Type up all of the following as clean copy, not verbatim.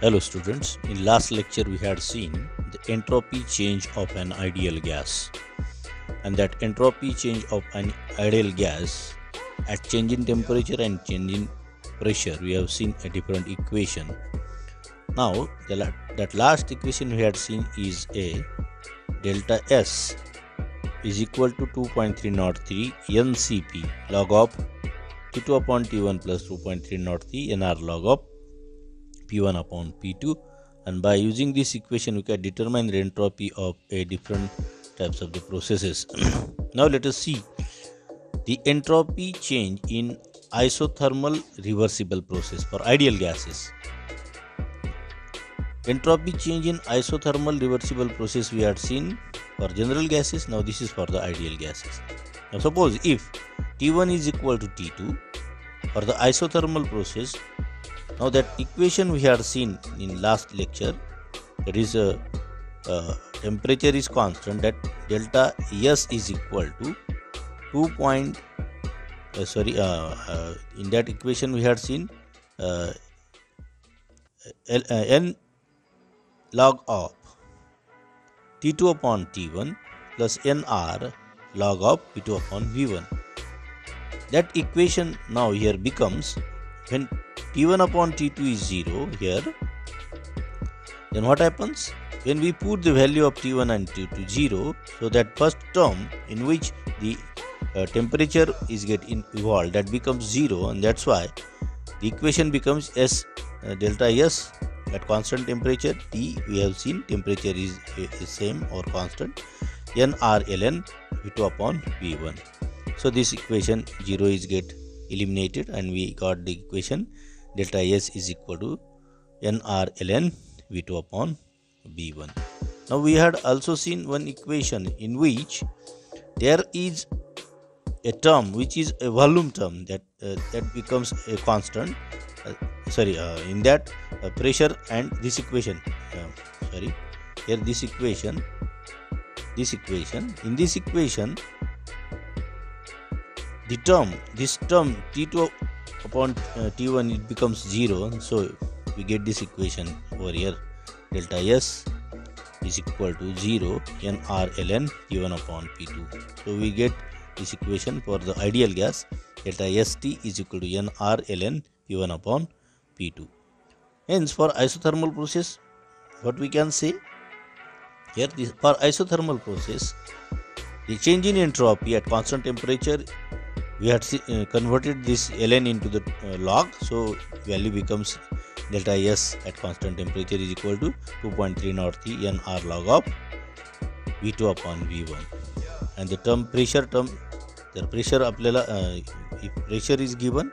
Hello students, in last lecture we had seen the entropy change of an ideal gas, and that entropy change of an ideal gas at change in temperature and change in pressure we have seen a different equation. Now that last equation we had seen is a delta S is equal to 2.303 NCP log of T2 upon T1 plus 2.303 NR log of P1 upon P2, and by using this equation we can determine the entropy of a different types of the processes. Now let us see the entropy change in isothermal reversible process for ideal gases. Entropy change in isothermal reversible process we had seen for general gases. Now this is for the ideal gases. Now suppose if T1 is equal to T2 for the isothermal process. Now that equation we had seen in last lecture, that is temperature is constant, that delta S is equal to 2. In that equation we had seen N log of T2 upon T1 plus NR log of P2 upon V1. That equation now here becomes, when T1 upon T2 is 0 here, then what happens? When we put the value of T1 and T2 0, so that first term in which the temperature is getting evolved, that becomes 0, and that's why the equation becomes S delta S at constant temperature. T we have seen temperature is same or constant, NR ln V2 upon V1. So this equation 0 is get eliminated and we got the equation delta S is equal to NR ln V2 upon V1. Now we had also seen one equation in which there is a term which is a volume term that becomes a constant. In that pressure and this equation. Here this equation. In this equation, this term T2 upon T1 it becomes 0, so we get this equation over here, delta S is equal to 0 NR ln P1 upon P2. So we get this equation for the ideal gas, delta ST is equal to NR ln P1 upon P2. Hence for isothermal process, what we can say here, for isothermal process, the change in entropy at constant temperature, we had converted this ln into the log, so value becomes delta S at constant temperature is equal to 2.303 NR log of V2 upon V1. And the term pressure term, the pressure if pressure is given,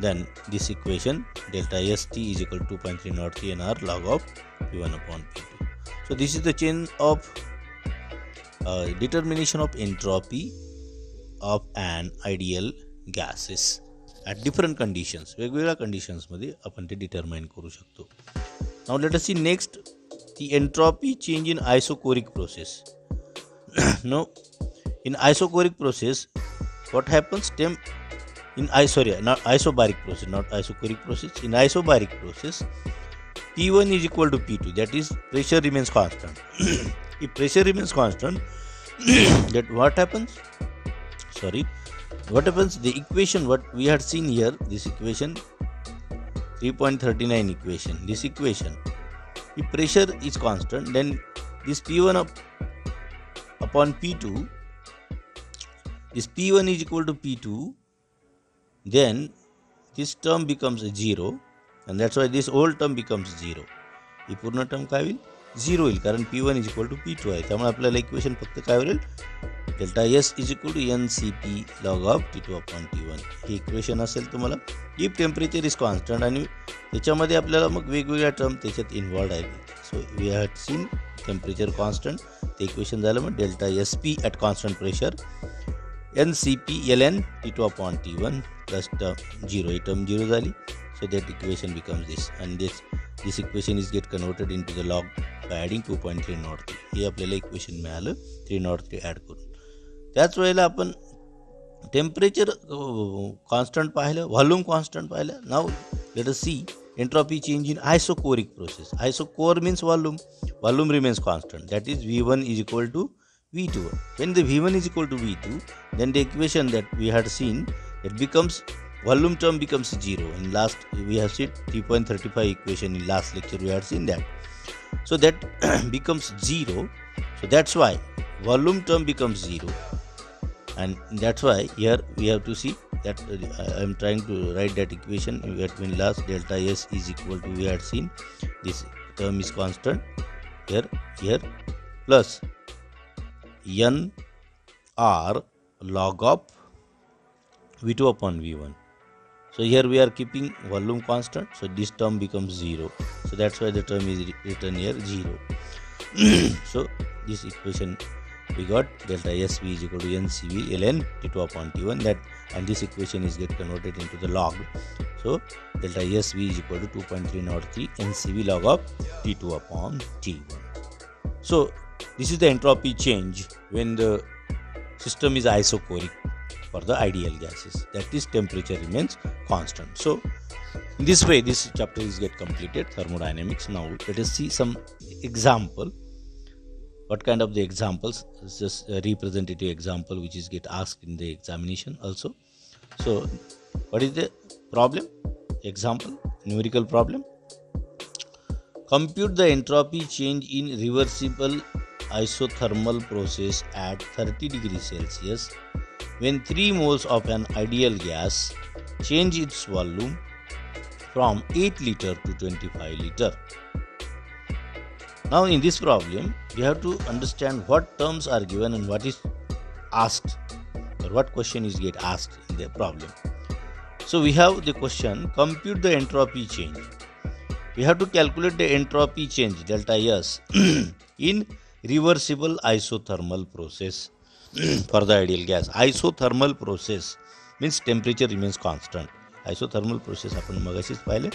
then this equation delta ST is equal to 2.303 NR log of P1 upon P2. So this is the change of determination of entropy of an ideal gases at different conditions. वेगवेगळ्या conditions मध्ये आपण ते determine करू शकतो. Now let us see next the entropy change in isochoric process. Now in isochoric process, what happens? Not isobaric process, not isochoric process. In isobaric process, P1 is equal to P2, that is pressure remains constant. If pressure remains constant, that what happens? The equation what we had seen here, this equation 3.39 equation, this equation, if pressure is constant, then this P1 upon P2, this P1 is equal to P2, then this term becomes 0, and that's why this whole term becomes 0. ही पूर्ण term काय होईल? 0 होईल, कारण P1 is equal to P2 आहे. त्यामुळे आपल्याला equation फक्त काय होईल? Delta S is equal to NCP log of T2 upon T1. हे इक्वेशन असेल तुम्हाला. इफ टेम्परेचर इज कॉन्स्टंट आणि त्याच्यामध्ये आपल्याला मग वेगवेगळ्या टर्म त्याच्यात इन्व्हॉल्ड आहेत. So we had seen temperature constant, ते इक्वेशन झालं मग delta SP at constant pressure NCP ln T2 upon T1 plus term 0. ही टर्म 0 झाली. So that equation becomes this, and this equation is get converted into the log by adding 2.303. हे आपल्याला equation मिळालं 303 add करून. त्याच वेळेला आपण temperature constant पाहिलं, व्हॉल्यूम कॉन्स्टंट पाहिलं. Now let us see entropy change in isochoric process. Isochore means volume. Volume remains constant. That is V1 is equal to V2. When the V1 is equal to V2, then the equation that we had seen, it becomes volume term becomes 0. In last we have seen 3.35 equation in last lecture we had seen that. So that becomes 0. So that's why volume term becomes 0. And that's why here we have to see that I am trying to write that equation when last delta S is equal to, we had seen this term is constant here plus n r log of V2 upon V1. So here we are keeping volume constant, so this term becomes 0. So that's why the term is written here 0. So this equation we got delta SV is equal to NCV ln T2 upon T1, that, and this equation is get converted into the log. So delta SV is equal to 2.303 NCV log of T2 upon T1. So this is the entropy change when the system is isochoric for the ideal gases, that is temperature remains constant. So in this way this chapter is get completed, thermodynamics. Now let us see some example. What kind of the examples? It's just a representative example which is get asked in the examination also. So what is the problem? Example, numerical problem. Compute the entropy change in reversible isothermal process at 30 degrees Celsius when 3 moles of an ideal gas change its volume from 8 liter to 25 liter. Now in this problem, we have to understand what terms are given and what is asked, or what question is get asked in the problem. So we have the question, compute the entropy change. We have to calculate the entropy change delta S in reversible isothermal process for the ideal gas. Isothermal process means temperature remains constant. Isothermal process आपण मगाशीच पाहिले.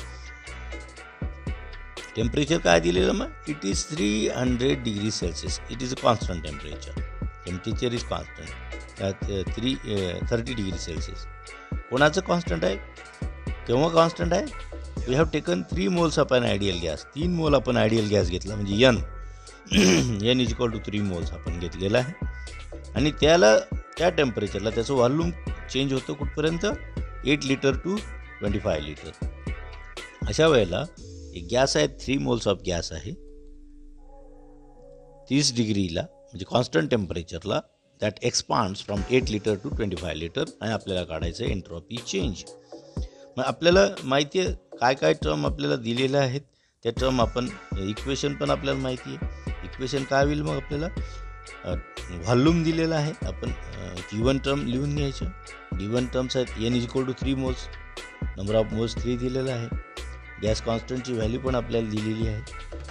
Temperature काय दिलेलं मग? It is 300 degree Celsius. It is a constant temperature. Temperature is constant 30 degree Celsius. कोणाचं constant आहे? केव्हा constant आहे? वी हॅव टेकन 3 मोल्स आपण आयडियल गॅस. 3 मोल आपण आयडियल गॅस घेतला म्हणजे N is equal to 3 moles आपण घेतलेला आहे. आणि त्या टेम्परेचरला त्याचं व्हॉल्यूम चेंज होतं कुठपर्यंत? 8 लिटर टू 25 लिटर. अशा वेळेला एक गॅस आहे, 3 मोल्स ऑफ गॅस आहे 30 डिग्रीला म्हणजे कॉन्स्टंट टेम्परेचरला, that expands from 8 litre to 25 litre. आणि आपल्याला काढायचं आहे एंट्रॉपी चेंज. मग आपल्याला माहिती आहे काय काय टर्म आपल्याला दिलेले आहेत. त्या टर्म आपण इक्वेशन पण आपल्याला माहिती आहे. इक्वेशन काय होईल मग? आपल्याला व्हॉल्यूम दिलेला आहे, आपण T1 टर्म लिहून घ्यायचं. D1 टर्म्स आहेत, n is equal to 3 moles, number of moles 3 दिलेला आहे. गॅस कॉन्स्टंटची व्हॅल्यू पण आपल्याला दिलेली आहे.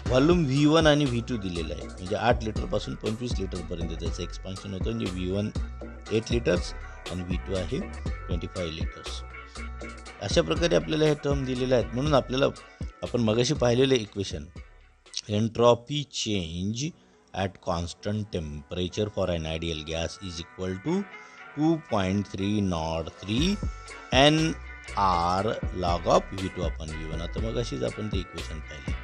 व्हॉल्यूम V1 आणि V2 दिलेलं आहे, म्हणजे 8 लिटरपासून 25 लिटरपर्यंत त्याचं एक्सपान्शन होतं. म्हणजे V1 8 लिटर्स आणि V2 आहे 25 लिटर्स. अशा प्रकारे आपल्याला हे टर्म दिलेले आहेत. म्हणून आपल्याला आपण मगाशी पाहिलेलं equation, entropy change at constant temperature for an ideal gas is equal to 2.303 NR log of V2 upon V1. आता मग अशीच आपण ते इक्वेशन पाहिली.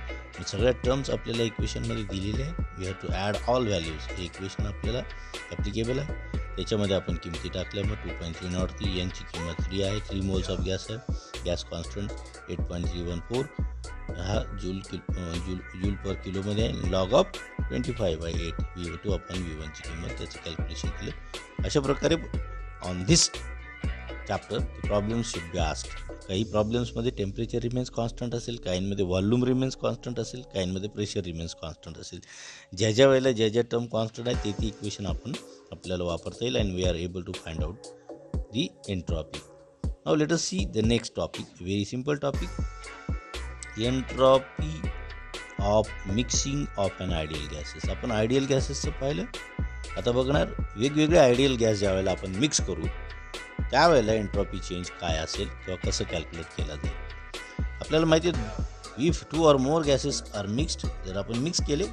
सगळ्या टर्म्स आपल्याला इक्वेशनमध्ये दिलेले आहेत. We have to add all values. हे इक्वेशन आपल्याला ॲप्लिकेबल आहे. त्याच्यामध्ये आपण किमती टाकल्या. मग 2.303 यांची किंमत 3 आहे. 3 मोल्स ऑफ गॅस आहे. गॅस कॉन्स्टंट 8.314 हा जूल पर किलोमध्ये आहे. Log of 25/8 V2 upon V1 ची किंमत, त्याचं कॅल्क्युलेशन केलं. अशा प्रकारे on this chapter problems should be asked. काही प्रॉब्लेम्समध्ये टेम्परेचर रिमेन्स कॉन्स्टंट असेल, काहींमध्ये व्हॉल्यूम रिमेन्स कॉन्स्टंट असेल, काहींमध्ये प्रेशर रिमेन्स कॉन्स्टंट असेल. ज्या वेळेला ज्या टर्म कॉन्स्टंट आहे ते इक्वेशन आपल्याला वापरता येईल. And we are able to find out the entropy. Now let us see the next topic. Very simple topic, entropy of mixing of an ideal gases. आपण आयडियल गॅसेसचं पाहिलं. आता बघणार वेगवेगळे आयडियल गॅस ज्या वेळेला आपण मिक्स करू त्यावेळेला एंट्रॉपी चेंज काय असेल किंवा कसं कॅल्क्युलेट केला जाईल. आपल्याला माहिती आहे if 2 or more gases are mixed, जर आपण मिक्स केले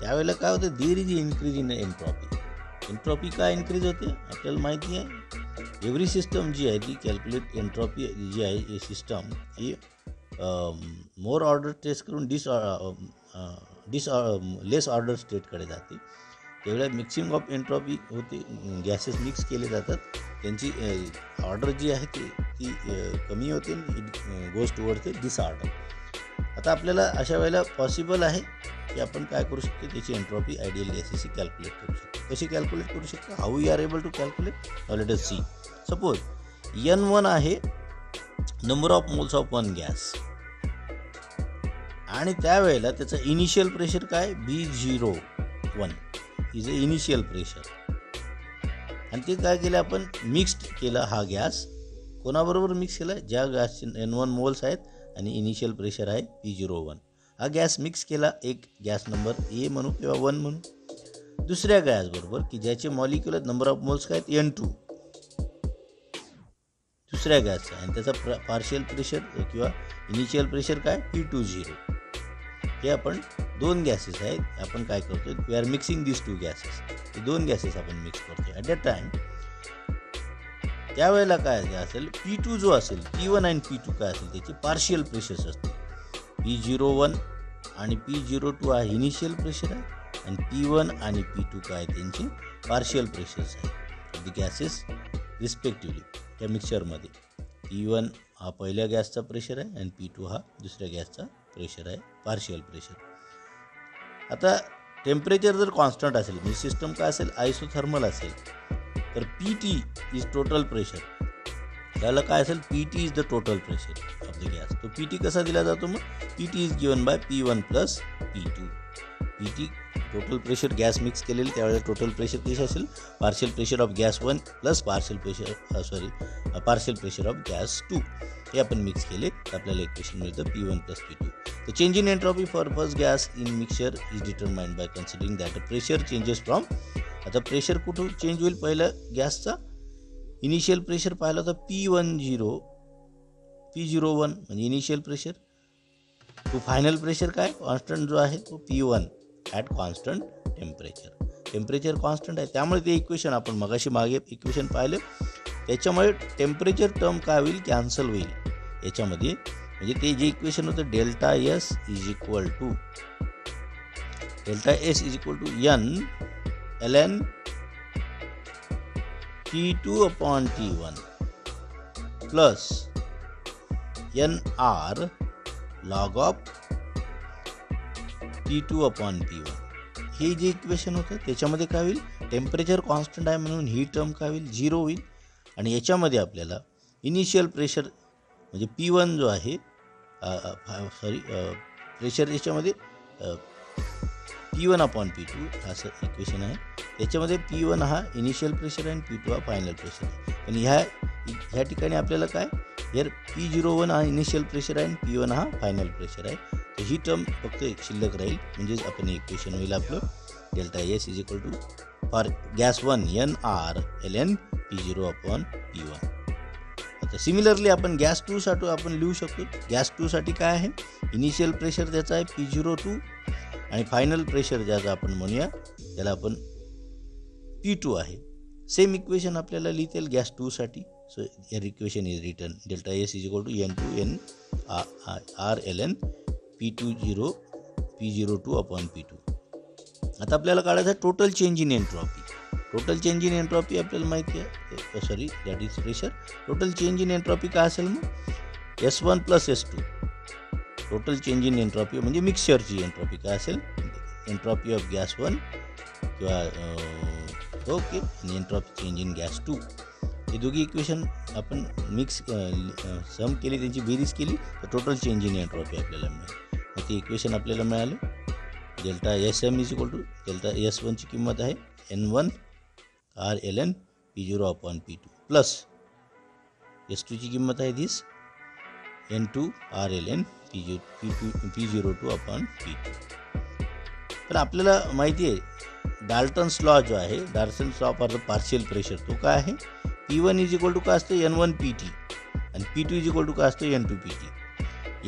त्यावेळेला काय होतं? There is increase in entropy. Entropy काय इन्क्रीज होते आपल्याला माहिती आहे. एव्हरी सिस्टम जी आहे ती कॅल्क्युलेट एंट्रॉपी जी आहे ही सिस्टम ही मोर ऑर्डर टेस्ट करून लेस ऑर्डर स्टेटकडे जाते. त्यावेळेला मिक्सिंग ऑफ एन्ट्रॉपी होते, गॅसेस मिक्स केले जातात, त्यांची ऑर्डर जी आहे ती कमी होते, गोज टुवर्ड्स द डिसऑर्डर. आता आपल्याला अशा वेळेला पॉसिबल आहे की आपण काय करू शकतो, त्याची एन्ट्रॉपी आयडियल गॅसेसची कॅल्क्युलेट करू शकतो. कशी कॅल्क्युलेट करू शकतो, how you are able to calculate, let us see. Suppose N1 आहे number of moles of one gas, आणि त्यावेळेला त्याचं इनिशियल प्रेशर काय, B01 is a initial pressure. आणि ते काय केलं आपण, मिक्स्ड केलं हा गॅस. कोणाबरोबर मिक्स केला, ज्या गॅसचे N1 मोल्स आहेत आणि इनिशियल प्रेशर आहे B01. हा गॅस मिक्स केला, एक गॅस नंबर A म्हणू किंवा 1 म्हणू, दुसऱ्या गॅसबरोबर की ज्याचे मॉलिक्युलर नंबर ऑफ मोल्स काय आहेत N2, दुसऱ्या गॅसचा, आणि त्याचा पार्शियल प्रेशर किंवा इनिशियल प्रेशर काय P20. हे आपण दोन गॅसेस आहेत, आपण काय करतोय, we are mixing this two gases. हे दोन गॅसेस आपण मिक्स करतोय ॲट दॅट टाइम. त्यावेळेला काय असेल, P2 जो असेल, P1 आणि P2 काय असेल, त्याचे पार्शियल प्रेशर्स असतील. P01 आणि P02 हा इनिशियल प्रेशर आहे, आणि P1 आणि P2 काय त्यांचे पार्शियल प्रेशर्स आहेत द गॅसेस रिस्पेक्टिव्हली. त्या मिक्सचरमध्ये P1 हा पहिल्या गॅसचा प्रेशर आहे आणि P2 हा दुसऱ्या गॅसचा प्रेशर आहे, पार्शियल प्रेशर. आता टेम्परेचर जर कॉन्स्टंट असेल, म्हणजे सिस्टम काय असेल, आयसोथर्मल असेल, तर PT इज टोटल प्रेशर. त्याला काय असेल, PT is the total pressure of the gas. तो PT कसा दिला जातो, मग PT is given by P1 plus P2. PT total pressure gas mix केलेलं, त्यावेळेला टोटल प्रेशर किती असेल, partial pressure of gas 1 plus partial pressure of gas 2. हे आपण मिक्स केले तर आपल्याला इक्वेशन मिळतं P1 plus P2. The change in entropy for first gas in mixture is determined by considering that the pressure changes from. आता pressure कुठं change होईल, पहिलं गॅसचा इनिशियल प्रेशर पाहिलं तर P01 म्हणजे इनिशियल प्रेशर, तो फायनल प्रेशर काय कॉन्स्टंट जो आहे तो P1 at constant temperature. Temperature constant आहे, त्यामुळे ते इक्वेशन आपण मागे इक्वेशन पाहिलं, त्याच्यामुळे टेम्परेचर टर्म काय होईल, कॅन्सल होईल याच्यामध्ये. म्हणजे ते जे इक्वेशन होतं, delta S is equal to N ln T2/T1 plus NR log of T2/T1. हे जे इक्वेशन होतं त्याच्यामध्ये काय होईल, टेम्परेचर कॉन्स्टंट आहे म्हणून ही टर्म काय होईल, 0 होईल. आणि याच्यामध्ये आपल्याला इनिशियल प्रेशर म्हणजे P1 जो आहे, प्रेशर याच्यामध्ये P1/P2 असं इक्वेशन आहे. त्याच्यामध्ये P1 हा इनिशियल प्रेशर आहे आणि P2 हा फायनल प्रेशर आहे. पण ह्या ठिकाणी आपल्याला काय, यार P01 हा इनिशियल प्रेशर आहे आणि P1 हा फायनल प्रेशर आहे. तर ही टर्म फक्त शिल्लक राहील, म्हणजेच आपण इक्वेशन होईल आपलं delta S is equal to for gas 1 NR ln P0/P1. आता सिमिलरली आपण गॅस 2 साठी आपण लिहू शकतो. गॅस 2 साठी काय आहे, इनिशियल प्रेशर त्याचा आहे P02 आणि फायनल प्रेशर ज्याचा आपण म्हणूया त्याला आपण P2 आहे. सेम इक्वेशन आपल्याला लिहिता येईल गॅस 2 साठी. So here equation is written delta S is equal to N2 NR ln P02/P2. आता आपल्याला काढायचं आहे total change in entropy. Total change in entropy आपल्याला माहिती आहे, sorry that is pressure. Total change in entropy काय असेल मग, S1 plus S2. Total change in entropy म्हणजे मिक्सचरची एन्ट्रॉपी काय असेल, एन्ट्रॉपी ऑफ गॅस 1 किंवा ओके, आणि एन्ट्रॉपी चेंज इन गॅस 2. हे दोघी इक्वेशन आपण मिक्स सम केली, त्यांची बेरीज केली तर टोटल चेंज इन एन्ट्रॉपी आपल्याला मिळेल. मग ते इक्वेशन आपल्याला मिळालं, delta SM is equal to delta S1 ची किंमत आहे N1 R ln P0/P2 plus S2 ची किंमत आहे दिस N2 R ln P02/P2. पण आपल्याला माहिती आहे डाल्टन्स लॉ जो आहे, Dalton's law for the partial pressure, तो काय आहे, P1 इज इक्वल टू काय असतं N1 PT आणि P2 इज इक्वल टू काय असतं N2 PT.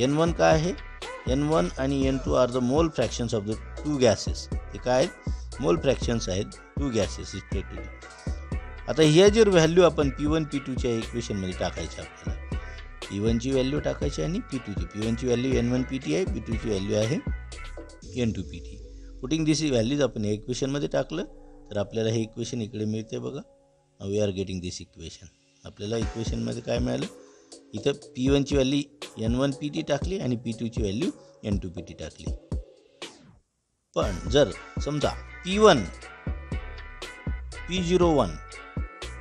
N1 काय आहे, N1 आणि N2 are the mole fractions of the two gases. ते काय आहेत, मोल फ्रॅक्शन्स आहेत टू गॅसेस रिस्पेक्टिव्हली. आता ह्या जर व्हॅल्यू आपण P1 P2 च्या इक्वेशनमध्ये टाकायच्या आपल्याला, P1 ची व्हॅल्यू टाकायची आणि P2 ची. P1 ची व्हॅल्यू N1 PT आहे, P2 ची व्हॅल्यू आहे N2 PT. पुटिंग दिस व्हॅल्यूज आपण या इक्वेशनमध्ये टाकलं तर आपल्याला हे इक्वेशन इकडे मिळते बघा. We are getting this equation. आपल्याला इक्वेशनमध्ये काय मिळालं, इथं P1 ची व्हॅल्यू N1 PT टाकली आणि P2 ची व्हॅल्यू N2 PT टाकली. पण जर समजा P1 P01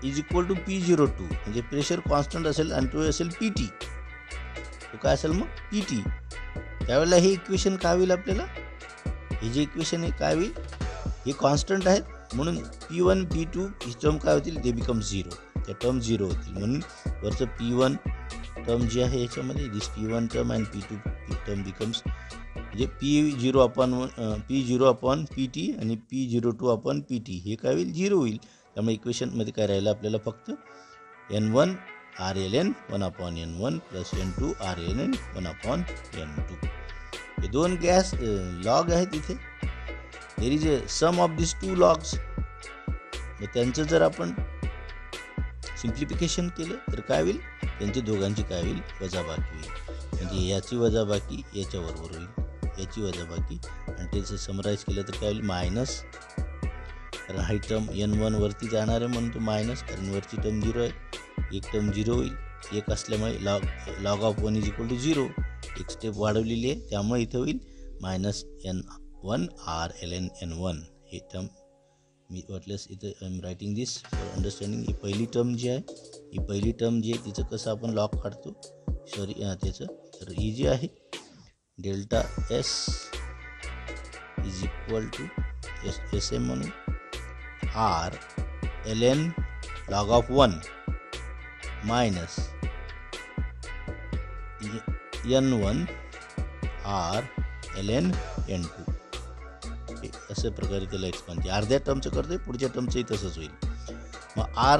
is equal to P02 म्हणजे प्रेशर कॉन्स्टंट असेल आणि तो असेल PT, तो काय असेल मग PT, त्यावेळेला हे इक्वेशन काय होईल, आपल्याला हे जे इक्वेशन आहे काय होईल, हे कॉन्स्टंट आहेत म्हणून P1 P2 ही टर्म काय होतील, ते बिकम 0, त्या टर्म 0 होतील. म्हणून वरचं P1 टर्म जी आहे याच्यामध्ये दिस P1 term and P2 term becomes म्हणजे P0 अपॉन PT आणि P02 अपॉन PT हे काय होईल, 0 होईल. त्यामुळे इक्वेशनमध्ये काय राहिलं आपल्याला फक्त N1 RLN 1 upon N1 plus N2 RLN 1 upon N2. हे दोन गॅस लॉग आहेत इथे. There is a sum of this two logs. मग त्यांचं जर आपण सिम्प्लिफिकेशन केलं तर काय होईल, त्यांच्या दोघांची काय होईल, वजाबाकी होईल. म्हणजे याची वजाबाकी याच्याबरोबर होईल, याची वजाबाकी, आणि त्याचं समराईज केलं तर काय होईल, मायनस, कारण हा टर्म N1 वरती जाणार आहे म्हणून तो मायनस, कारण वरची टर्म 0 आहे, एक टर्म 0 होईल. एक असल्यामुळे log of 1 is equal to 0, एक स्टेप वाढवलेली आहे त्यामुळे इथं होईल मायनस N1 RLN N1. हे टर्म मी वाटल्यास इथं I am writing this for understanding. ही पहिली टर्म जी आहे, ही पहिली टर्म जी आहे तिचं कसं आपण लॉग काढतो, सॉरी त्याचं, तर ही जी आहे delta S is equal to SM म्हणून R ln log of 1 minus N1 R ln N2. अशा प्रकारे त्याला एक्सपांड अर्ध्या टर्मचं करतोय, पुढच्या टर्मचंही तसंच होईल. मग R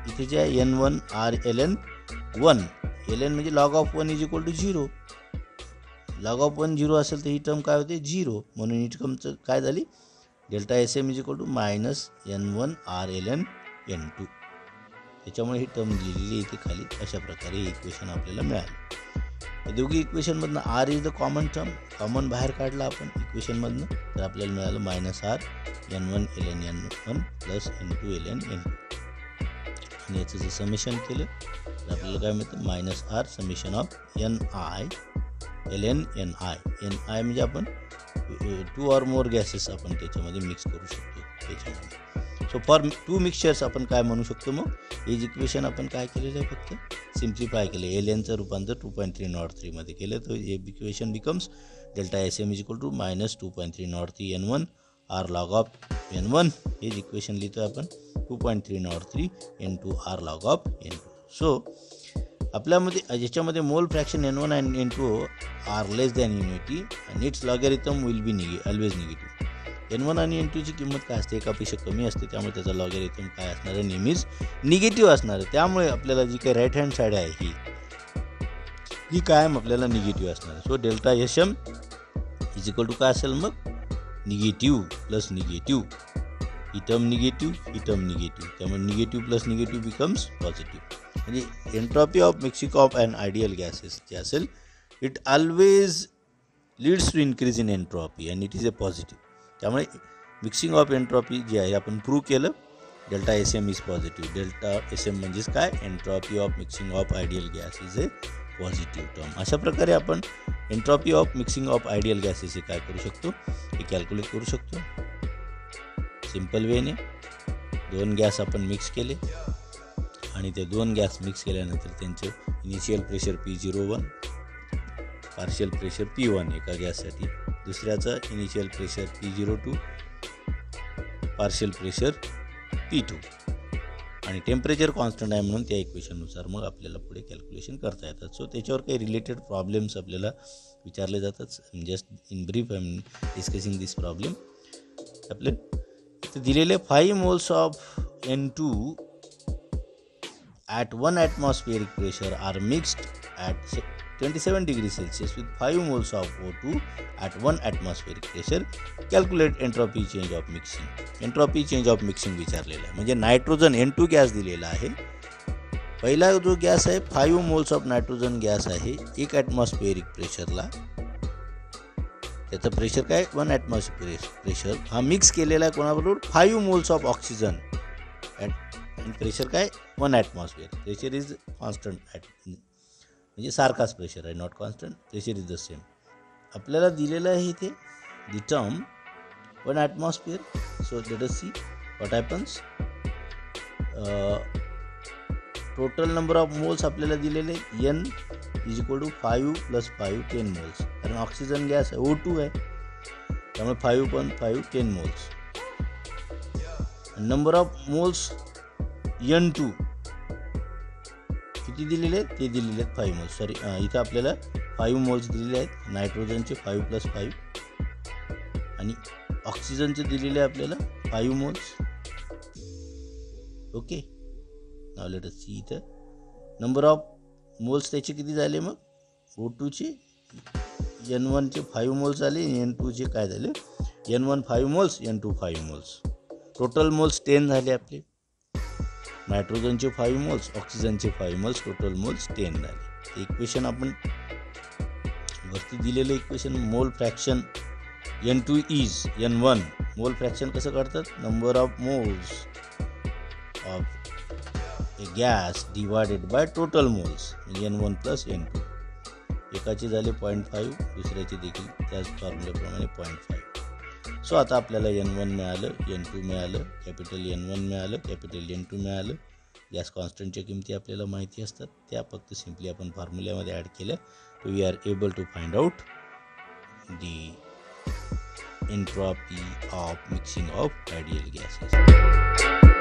इथे जे आहे N1 R ln 1, ln म्हणजे log of 1 is equal to 0. log of 1 0 असेल तर ही टर्म काय होते, 0. म्हणून ही टर्मचं काय झाली, delta SM is equal to minus N1 RLN N2. त्याच्यामुळे ही टर्म लिहिलेली इथे खाली अशा प्रकारे हे इक्वेशन आपल्याला मिळालं. दोघी इक्वेशनमधनं R is the common term, common बाहेर काढला आपण इक्वेशनमधनं, तर आपल्याला मिळालं minus R N1 ln N1 plus N2 ln N2. आणि याचं जर समेशन केलं तर आपल्याला काय मिळतं, minus R summation of NI ln NI. NI म्हणजे आपण 2 or more गॅसेस आपण त्याच्यामध्ये मिक्स करू शकतो त्याच्यामध्ये. सो फॉर 2 मिक्सचर्स आपण काय म्हणू शकतो, मग हे इक्वेशन आपण काय केलेलं आहे, फक्त सिम्प्लिफाय केलं. LNचं रूपांतर 2.303 मध्ये केलं तर हे equation becomes delta SM is equal to minus 2.303 N1 R log of N1. हे इक्वेशन लिहितो आपण 2.303 N2 R log of N2. So आपल्यामध्ये याच्यामध्ये मोल फ्रॅक्शन N1 आणि N2 आर लेस दॅन युनिटी आणि it's logarithm will be always negative. N1 आणि N2 ची किंमत काय असते, एकापेक्षा कमी असते, त्यामुळे त्याचा लॉगॅरिथम काय असणार आहे, नेहमीच निगेटिव्ह असणार आहे. त्यामुळे आपल्याला जी काही राईट हँड साईड आहे ही कायम आपल्याला निगेटिव्ह असणार आहे. So delta SM is equal to काय असेल, मग निगेटिव्ह प्लस निगेटिव्ह, ही टर्म निगेटिव्ह, ही टर्म निगेटिव्ह, त्यामुळे negative plus negative becomes positive. म्हणजे entropy of mixing of and ideal gases जे असेल, it always leads to increase in entropy and it is a positive. त्यामुळे mixing of entropy जे आहे आपण prove केलं, delta SM is positive. Delta SM म्हणजेच काय, entropy of mixing of ideal gas is a positive term. अशा प्रकारे आपण entropy of mixing of ideal gases हे काय करू शकतो, हे कॅल्क्युलेट करू शकतो सिंपल वेने. 2 गॅस आपण मिक्स केले आणि ते 2 गॅस मिक्स केल्यानंतर त्यांचे initial pressure P01, partial pressure P1 एका गॅससाठी, दुसऱ्याचा initial pressure P02, partial pressure P2 आणि टेम्परेचर कॉन्स्टंट आहे म्हणून त्या इक्वेशननुसार मग आपल्याला पुढे कॅल्क्युलेशन करता येतात. सो त्याच्यावर काही रिलेटेड प्रॉब्लेम्स आपल्याला विचारले जातात. Just in brief I am discussing this problem. आपले इथे दिलेले 5 moles of N2 at 1 atmospheric pressure are mixed at 27 degrees Celsius with 5 moles of O2 at 1 atmospheric pressure. Calculate entropy change of mixing. Entropy change of mixing विचारलेलं आहे. म्हणजे nitrogen N2 gas दिलेला आहे पहिला जो गॅस आहे 5 moles of nitrogen gas आहे 1 ॲटमॉस्फिअरिक प्रेशरला. त्याचं प्रेशर काय 1 ॲटमॉस्फिअरिक प्रेशर. हा मिक्स केलेला आहे कोणाबरोबर 5 मोल्स ऑफ ऑक्सिजन आणि प्रेशर काय 1 ॲटमॉस्फिअर. प्रेशर इज कॉन्स्टंट म्हणजे सारखाच प्रेशर आहे, not constant. Pressure is the same. आपल्याला दिलेलं आहे इथे the term 1 atmosphere. So let us see what happens. Total number of moles आपल्याला दिलेले n is equal to 5 + 5 10 moles. कारण ऑक्सिजन गॅस आहे O2 आहे, त्यामुळे 5 पण 5 10 moles. Number of moles N2 किती दिलेले आहेत ते दिलेले आहेत 5 मोल्स. सॉरी, इथं आपल्याला 5 मोल्स दिलेले आहेत. नायट्रोजनचे 5 + 5 आणि ऑक्सिजनचे दिलेले आपल्याला 5 moles. Okay, now let us see इथं नंबर ऑफ मोल्स त्याचे किती झाले. मग O2चे N1चे 5 मोल्स झाले, N2चे काय झाले N1 5 moles, N2 5 moles. Total moles 10 झाले आपले. नायट्रोजनचे 5 मोल्स, ऑक्सिजनचे 5 मोल्स, टोटल मोल्स 10 झाले. इक्वेशन आपण वरती दिलेलं इक्वेशन मोल फ्रॅक्शन N2 इज N1. मोल फ्रॅक्शन कसं काढतात, number of moles of A gas divided by total moles N1 + N2. एकाचे झाले 0.5, दुसऱ्याचे देखील त्याच फॉर्म्युल्याप्रमाणे 0.5. सो आता आपल्याला N1 मिळालं, N2 मिळालं, कॅपिटल N1 मिळालं, कॅपिटल N2 मिळालं. गॅस कॉन्स्टंटच्या किमती आपल्याला माहिती असतात, त्या फक्त सिम्पली आपण फॉर्म्युल्यामध्ये ॲड केल्या. We are able to find out the entropy of mixing of ideal gases.